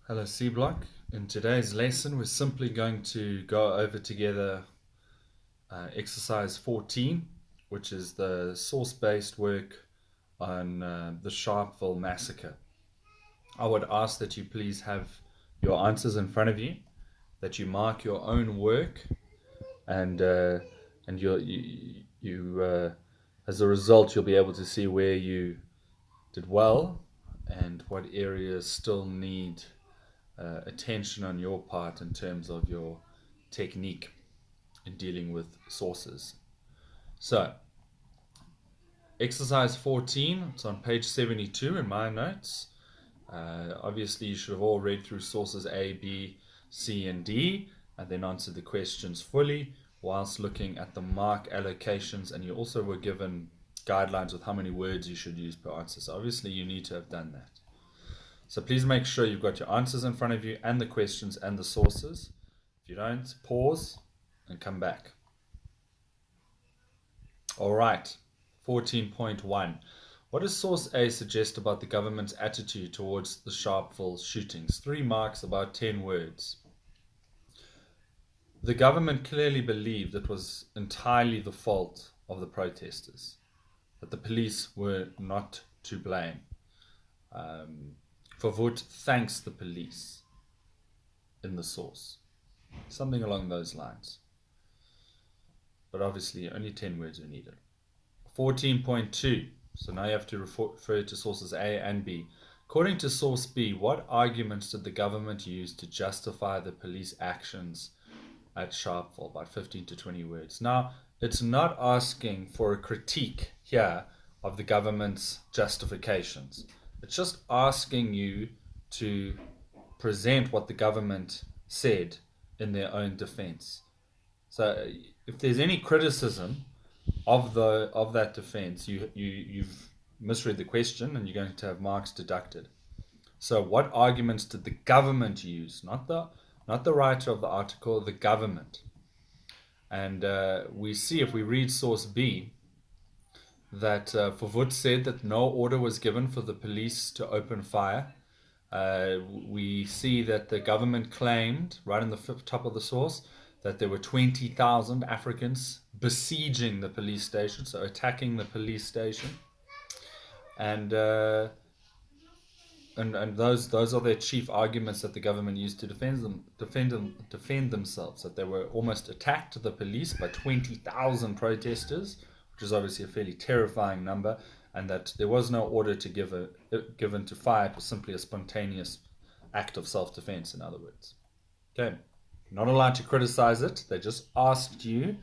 Hello C Block. In today's lesson, we're simply going to go over together exercise 14, which is the source-based work on the Sharpeville massacre. I would ask that you please have your answers in front of you, that you mark your own work, and as a result, you'll be able to see where you did well and what areas still need attention on your part in terms of your technique in dealing with sources. So, exercise 14, it's on page 72 in my notes. Obviously, you should have all read through sources A, B, C, and D, and then answered the questions fully whilst looking at the mark allocations, and you also were given guidelines with how many words you should use per answer. So obviously you need to have done that. So please make sure you've got your answers in front of you and the questions and the sources. If you don't, pause and come back. All right, 14.1. What does source A suggest about the government's attitude towards the Sharpeville shootings? 3 marks, about 10 words. The government clearly believed it was entirely the fault of the protesters, that the police were not to blame. Verwoerd thanks the police in the source. Something along those lines. But obviously only 10 words are needed. 14.2. So now you have to refer to sources A and B. According to source B, what arguments did the government use to justify the police actions at Sharpeville? By 15 to 20 words. Now, it's not asking for a critique here of the government's justifications. It's just asking you to present what the government said in their own defense. So if there's any criticism of that defense, you've misread the question and you're going to have marks deducted. So what arguments did the government use? Not the writer of the article, the government. And we see, if we read source B, that Verwoerd said that no order was given for the police to open fire. We see that the government claimed, right in the top of the source, that there were 20,000 Africans besieging the police station, so attacking the police station. And those are their chief arguments that the government used to defend themselves, that they were almost attacked, the police, by 20,000 protesters, which is obviously a fairly terrifying number, and that there was no order given to fire. It was simply a spontaneous act of self-defense, in other words. Okay, you're not allowed to criticize it. They just asked you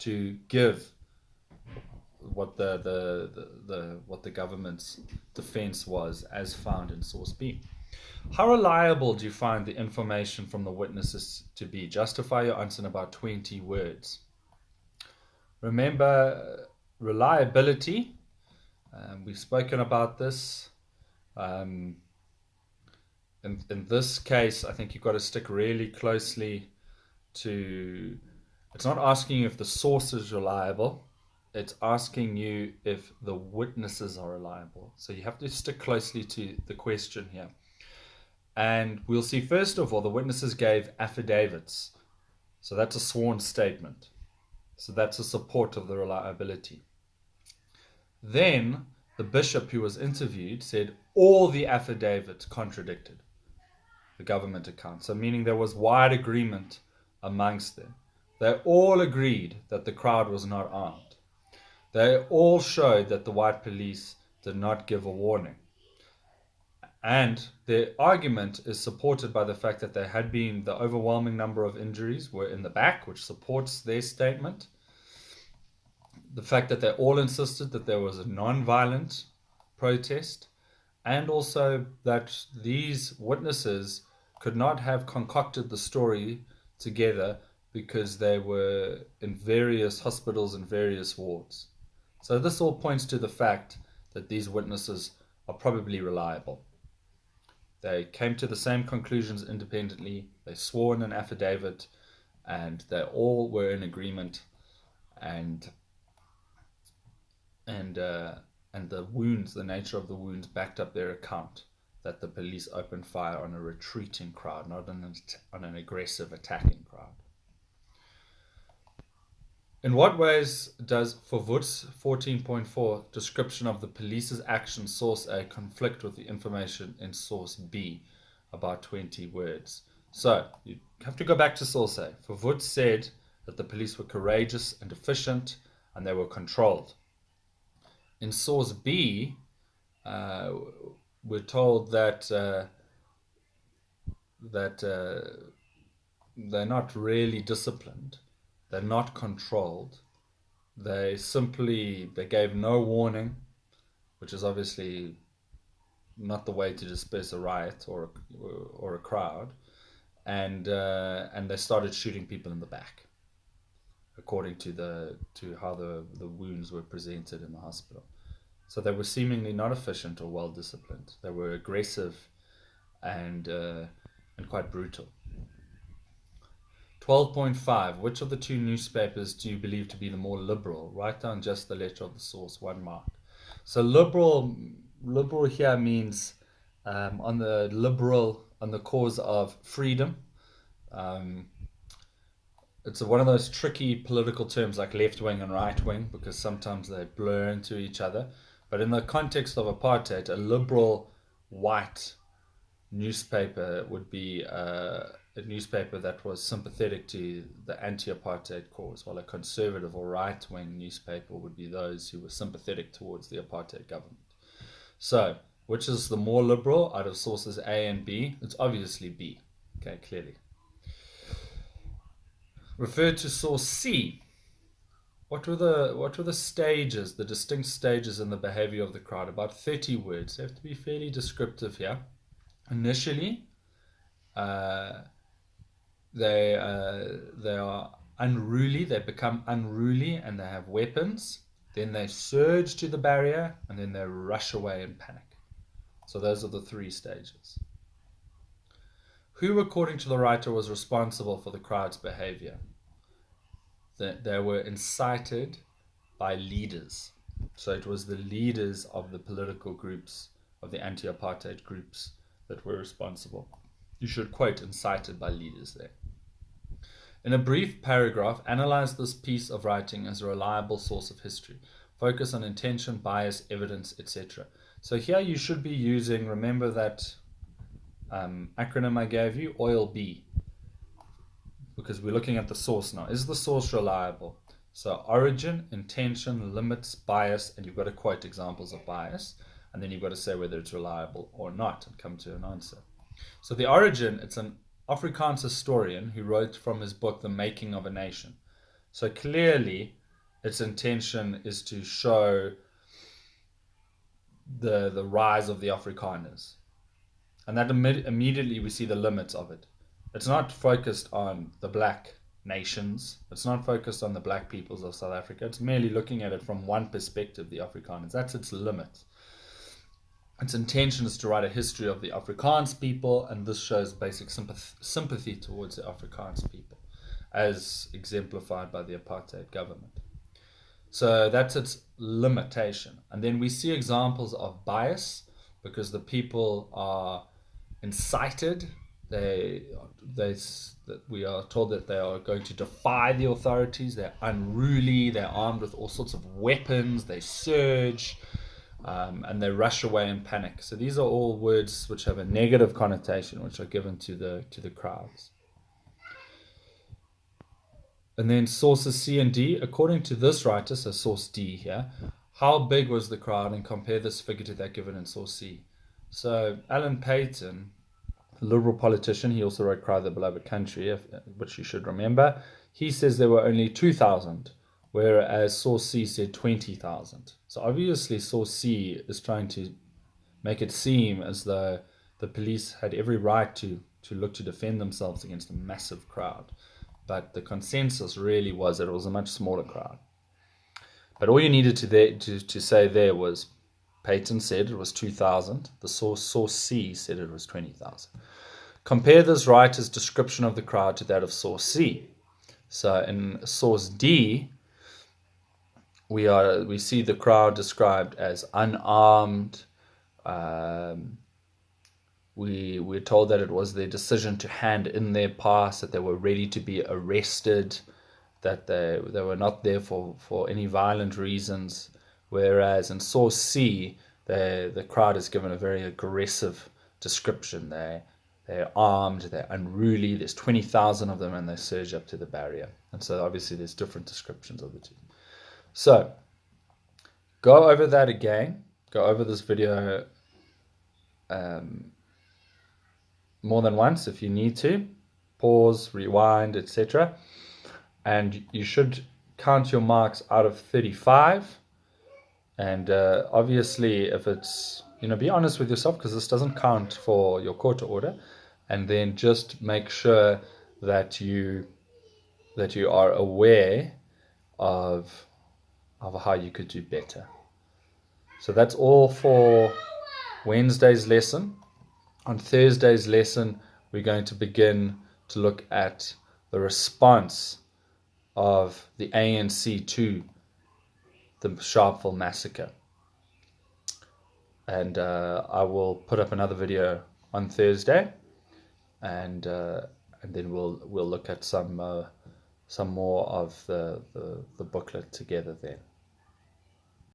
to give what the government's defense was, as found in source B. How reliable do you find the information from the witnesses to be? Justify your answer in about 20 words. Remember, reliability. We've spoken about this. In this case, I think you've got to stick really closely to... It's not asking you if the source is reliable. It's asking you if the witnesses are reliable. So you have to stick closely to the question here. And we'll see, first of all, the witnesses gave affidavits. So that's a sworn statement. So that's a support of the reliability. Then the bishop who was interviewed said all the affidavits contradicted the government account. So meaning there was wide agreement amongst them. They all agreed that the crowd was not armed. They all showed that the white police did not give a warning. And their argument is supported by the fact that there had been the overwhelming number of injuries were in the back, which supports their statement. The fact that they all insisted that there was a non-violent protest, and also that these witnesses could not have concocted the story together because they were in various hospitals and various wards. So this all points to the fact that these witnesses are probably reliable. They came to the same conclusions independently. They swore in an affidavit, and they all were in agreement. And the wounds, the nature of the wounds, backed up their account that the police opened fire on a retreating crowd, not on an aggressive attacking crowd. In what ways does Verwoerd's 14.4 description of the police's action source A conflict with the information in source B, about 20 words? So you have to go back to source A. Verwoerd said that the police were courageous and efficient and they were controlled. In source B, we're told that they're not really disciplined. They're not controlled. They gave no warning, which is obviously not the way to disperse a riot or a crowd, and they started shooting people in the back, according to how the wounds were presented in the hospital. So they were seemingly not efficient or well disciplined. They were aggressive and quite brutal. 12.5. Which of the two newspapers do you believe to be the more liberal? Write down just the letter of the source, 1 mark. So liberal here means on the cause of freedom. It's one of those tricky political terms like left wing and right wing, because sometimes they blur into each other. But in the context of apartheid, a liberal white newspaper would be a newspaper that was sympathetic to the anti-apartheid cause, while a conservative or right-wing newspaper would be those who were sympathetic towards the apartheid government. So, which is the more liberal out of sources A and B? It's obviously B, okay, clearly. Refer to source C. What were the stages, the distinct stages in the behavior of the crowd? About 30 words. They have to be fairly descriptive here. Initially, they are unruly. They become unruly and they have weapons. Then they surge to the barrier and then they rush away in panic. So those are the 3 stages. Who, according to the writer, was responsible for the crowd's behavior? They were incited by leaders. So it was the leaders of the political groups, of the anti-apartheid groups, that were responsible. You should quote incited by leaders there. In a brief paragraph, analyze this piece of writing as a reliable source of history. Focus on intention, bias, evidence, etc. So here you should be using, remember that acronym I gave you, OIL-B, because we're looking at the source now. Is the source reliable? So origin, intention, limits, bias, and you've got to quote examples of bias, and then you've got to say whether it's reliable or not and come to an answer. So the origin, it's an Afrikaans historian who wrote from his book The Making of a Nation. So clearly its intention is to show the rise of the Afrikaners, and that immediately we see the limits of it. It's not focused on the black nations. It's not focused on the black peoples of South Africa. It's merely looking at it from one perspective, the Afrikaners. That's its limit. Its intention is to write a history of the Afrikaans people, and this shows basic sympathy towards the Afrikaans people, as exemplified by the apartheid government. So that's its limitation. And then we see examples of bias, because the people are incited. We are told that they are going to defy the authorities. They're unruly. They're armed with all sorts of weapons. They surge, and they rush away in panic. So these are all words which have a negative connotation, which are given to the crowds. And then sources C and D, according to this writer, so source D here, how big was the crowd, and compare this figure to that given in source C. So Alan Paton, a liberal politician, he also wrote Cry the Beloved Country, which you should remember. He says there were only 2,000, whereas source C said 20,000. So obviously source C is trying to make it seem as though the police had every right to look to defend themselves against a massive crowd. But the consensus really was that it was a much smaller crowd. But all you needed to say there was Peyton said it was 2,000. The source C said it was 20,000. Compare this writer's description of the crowd to that of source C. So in source D, we see the crowd described as unarmed, we're told that it was their decision to hand in their pass, that they were ready to be arrested, that they were not there for any violent reasons. Whereas in source C, the crowd is given a very aggressive description. They're armed, they're unruly, there's 20,000 of them, and they surge up to the barrier. And so obviously there's different descriptions of the two. So go over that again. Go over this video more than once if you need to. Pause, rewind, etc. And you should count your marks out of 35. And obviously, if it's, be honest with yourself, because this doesn't count for your quarter order. And then just make sure that you are aware of how you could do better. So that's all for Wednesday's lesson. On Thursday's lesson, we're going to begin to look at the response of the ANC to the Sharpeville massacre. And I will put up another video on Thursday, and then we'll look at some more of the booklet together then.